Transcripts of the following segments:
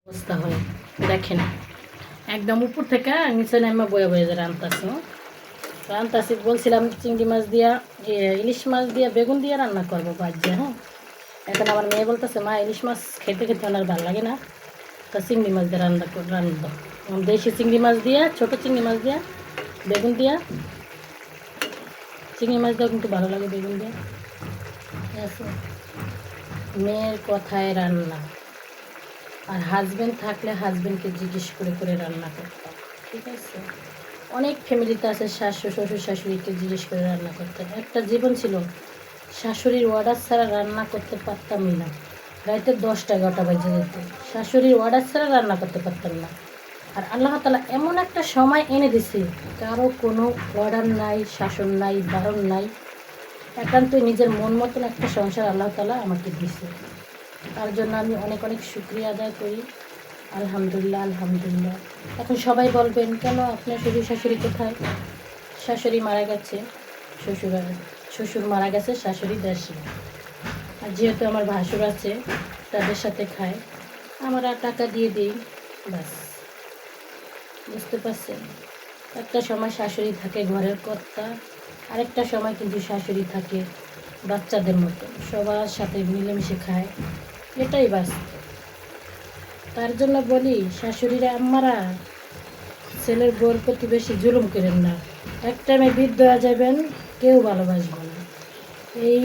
অবস্থা হয় দেখেন, একদম উপর থেকে নিচে নেমে বয়ে বয়ে রান্তাছি রান্তাছি বলছিলাম চিংড়ি মাছ দিয়া ইলিশ মাছ দিয়া বেগুন দিয়ে রান্না করবো ভাজ্যা। হ্যাঁ, এখন আমার মেয়ে বলতেছে মা ইলিশ মাছ খেতে খেতে ওনার ভালো লাগে না, তো চিংড়ি মাছ দিয়ে রান্না দেশি চিংড়ি মাছ দিয়া, ছোটো চিংড়ি মাছ দিয়া বেগুন দিয়া, চিংড়ি মাছ দিয়েও কিন্তু ভালো লাগে বেগুন দিয়ে। ঠিক আছে, মেয়ের কথায় রান্না। আর হাজব্যান্ড থাকলে হাজব্যান্ডকে জিজ্ঞেস করে করে রান্না করতাম। ঠিক আছে, অনেক ফ্যামিলিতে আছে শাশু শ্বশুর শাশুড়িকে জিজ্ঞেস করে রান্না করতাম। একটা জীবন ছিল শাশুড়ির অর্ডার ছাড়া রান্না করতে পারতামই না, রাইতে 10টা 11টা বাজে যেত, শাশুড়ির অর্ডার ছাড়া রান্না করতে পারতাম না। আর আল্লাহ তাআলা এমন একটা সময় এনে দিছে, কারো কোনো অর্ডার নাই, শাসন নাই, বারণ নাই, একান্তই নিজের মন মতন একটা সংসার আল্লাহ তাআলা আমাকে দিছে। তার জন্য আমি অনেক অনেক শুকরিয়া আদায় করি। আলহামদুলিল্লাহ, আলহামদুলিল্লাহ। এখন সবাই বলবেন কেন আপনার শ্বশুর শাশুড়ি কোথায়? শাশুড়ি মারা গেছে, শ্বশুর শ্বশুর মারা গেছে, শাশুড়ি দেশে। আর যেহেতু আমার ভাসুর আছে, তাদের সাথে খায়, আমরা টাকা দিয়ে দিই, ব্যাস। বুঝতে পারছেন, একটা সময় শাশুড়ি থাকে ঘরের কর্তা, আরেকটা সময় কিন্তু শাশুড়ি থাকে বাচ্চাদের মতো, সবার সাথে মিলেমিশে খায়, এটাই বাস্তব। তার জন্য বলি শাশুড়িরা আম্মারা ছেলের বউর প্রতি বেশি জুলুম করেন না, এক টাইমে বৃদ্ধ হয়ে যাবেন, কেউ ভালোবাসবে না, এই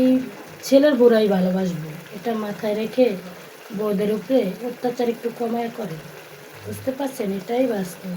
ছেলের বউরাই ভালোবাসবে, এটা মাথায় রেখে বউদের উপরে অত্যাচার একটু কমায় করে। বুঝতে পারছেন, এটাই বাস্তব।